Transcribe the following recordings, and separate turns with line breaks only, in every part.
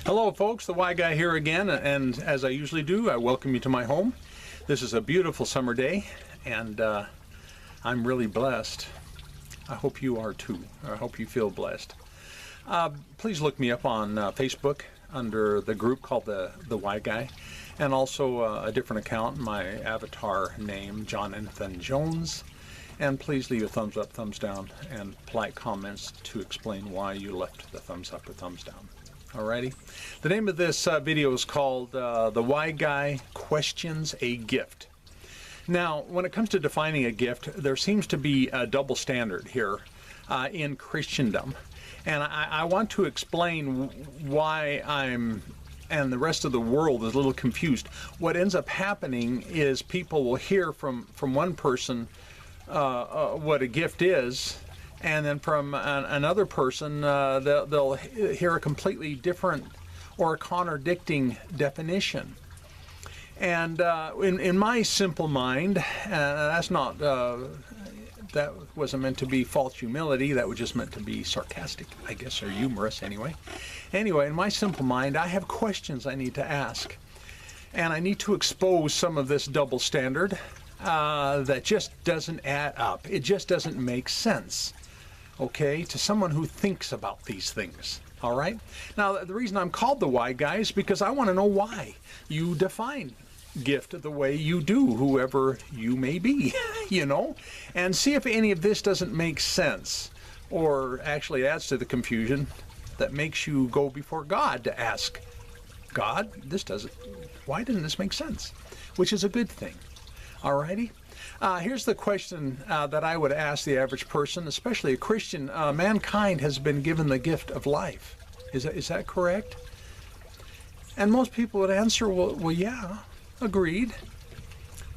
Hello folks, the Y Guy here again, and as I usually do, I welcome you to my home. This is a beautiful summer day, and I'm really blessed. I hope you are too. I hope you feel blessed. Please look me up on Facebook under the group called the Y Guy, and also a different account, my avatar name, Jonathan Jones. And please leave a thumbs up, thumbs down, and polite comments to explain why you left the thumbs up or thumbs down. Alrighty. The name of this video is called The Y Guy Questions a Gift. Now, when it comes to defining a gift, there seems to be a double standard here in Christendom. And I want to explain why and the rest of the world is a little confused. What ends up happening is people will hear from one person what a gift is, and then from another person, they'll hear a completely different or a contradicting definition. And in my simple mind, that's not, that wasn't meant to be false humility, that was just meant to be sarcastic, I guess, or humorous anyway. Anyway, in my simple mind, I have questions I need to ask. And I need to expose some of this double standard that just doesn't add up. It just doesn't make sense. Okay, to someone who thinks about these things. All right. Now, the reason I'm called the Y Guy is because I want to know why you define gift the way you do, whoever you may be, you know, and see if any of this doesn't make sense or actually adds to the confusion that makes you go before God to ask God, why doesn't this make sense? Which is a good thing. All righty. Here's the question that I would ask the average person, especially a Christian. Mankind has been given the gift of life. Is that correct? And most people would answer, well, yeah, agreed.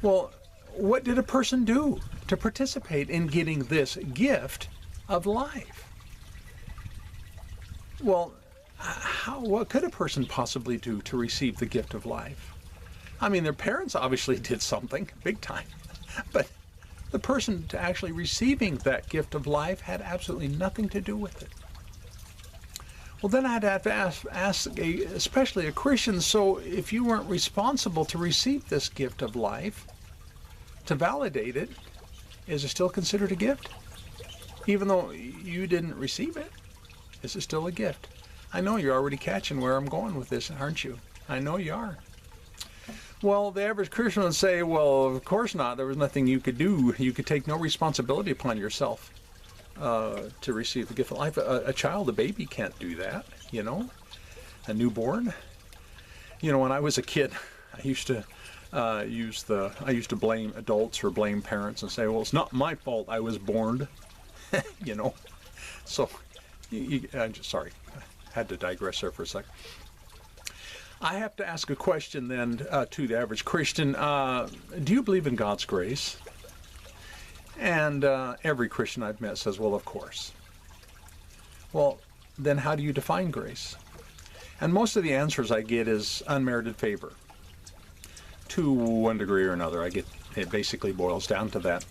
Well, what did a person do to participate in getting this gift of life? Well, what could a person possibly do to receive the gift of life? I mean, their parents obviously did something, big time. But the person actually receiving that gift of life had absolutely nothing to do with it. Well, then I'd have to ask especially a Christian, so if you weren't responsible to receive this gift of life, to validate it, is it still considered a gift? Even though you didn't receive it, is it still a gift? I know you're already catching where I'm going with this, aren't you? I know you are. Well, the average Christian would say, well, of course not. There was nothing you could do. You could take no responsibility upon yourself to receive the gift of life. A child, a baby can't do that, you know, a newborn. You know, when I was a kid, I used to blame adults or blame parents and say, well, it's not my fault I was born, you know. So, I'm just sorry, I had to digress there for a second. I have to ask a question then to the average Christian. Do you believe in God's grace? And every Christian I've met says, well, of course. Well, then how do you define grace? And most of the answers I get is unmerited favor. To one degree or another, it basically boils down to that.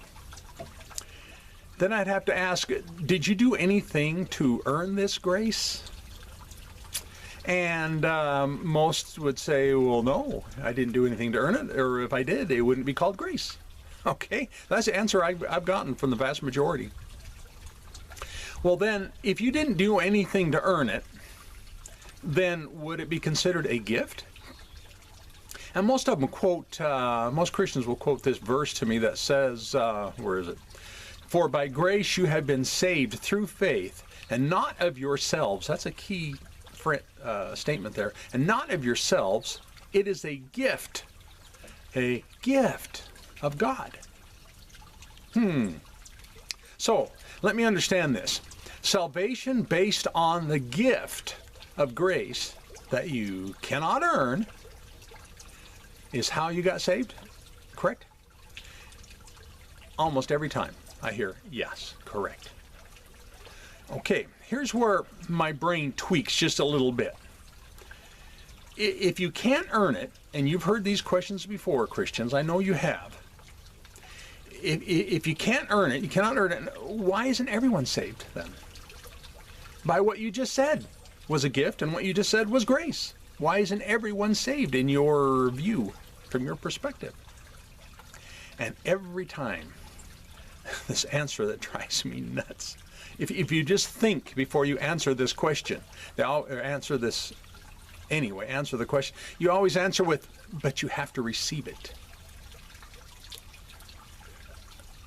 Then I'd have to ask, did you do anything to earn this grace? And most would say, well, no, I didn't do anything to earn it, or if I did, it wouldn't be called grace. Okay, that's the answer I've gotten from the vast majority. Well then, if you didn't do anything to earn it, then would it be considered a gift? And most of them most Christians will quote this verse to me that says, where is it? For by grace you have been saved through faith, and not of yourselves. That's a key statement there. And not of yourselves, it is a gift of God. So let me understand this. Salvation based on the gift of grace that you cannot earn is how you got saved, correct? Almost every time I hear yes, correct. Okay, here's where my brain tweaks just a little bit. If you can't earn it, and you've heard these questions before, Christians, I know you have. If you can't earn it, you cannot earn it, why isn't everyone saved then? By what you just said. was a gift and what you just said was grace. Why isn't everyone saved in your view, from your perspective? And every time, this answer that drives me nuts. If you just think before you answer this question, answer this anyway, answer the question, you always answer with, but you have to receive it.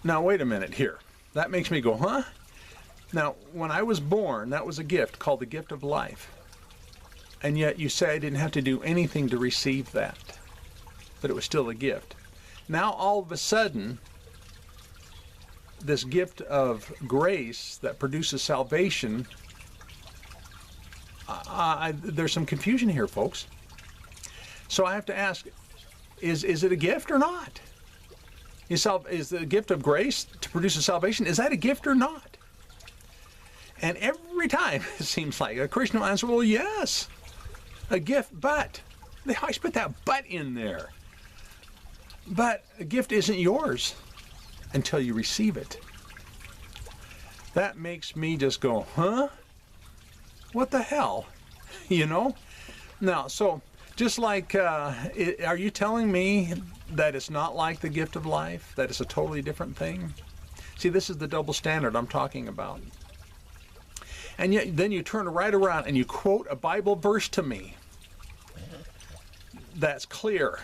Now, wait a minute here. That makes me go, huh? Now, when I was born, that was a gift called the gift of life. And yet you say I didn't have to do anything to receive that. But it was still a gift. Now, all of a sudden, this gift of grace that produces salvation, there's some confusion here, folks. So I have to ask, is it a gift or not? Is the gift of grace to produce a salvation, is that a gift or not? And every time it seems like a Christian will answer, well, yes, a gift, but. They always put that but in there. But a gift isn't yours until you receive it. That makes me just go, huh? What the hell? You know? Now, so just like, are you telling me that it's not like the gift of life? That it's a totally different thing? See, this is the double standard I'm talking about. And yet, then you turn right around and you quote a Bible verse to me that's clear.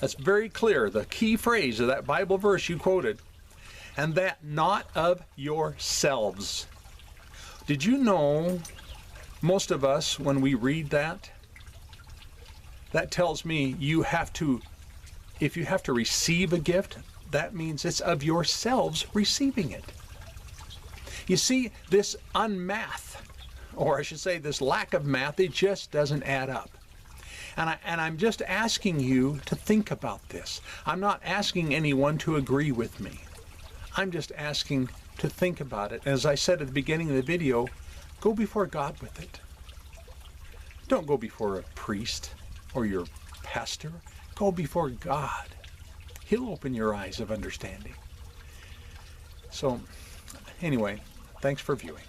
That's very clear. The key phrase of that Bible verse you quoted. And that not of yourselves. Did you know most of us, when we read that, that tells me you have to, if you have to receive a gift, that means it's of yourselves receiving it. You see, this unmath, or I should say this lack of math, it just doesn't add up. And I'm just asking you to think about this. I'm not asking anyone to agree with me. I'm just asking to think about it. As I said at the beginning of the video, go before God with it. Don't go before a priest or your pastor. Go before God. He'll open your eyes of understanding. So, anyway, thanks for viewing.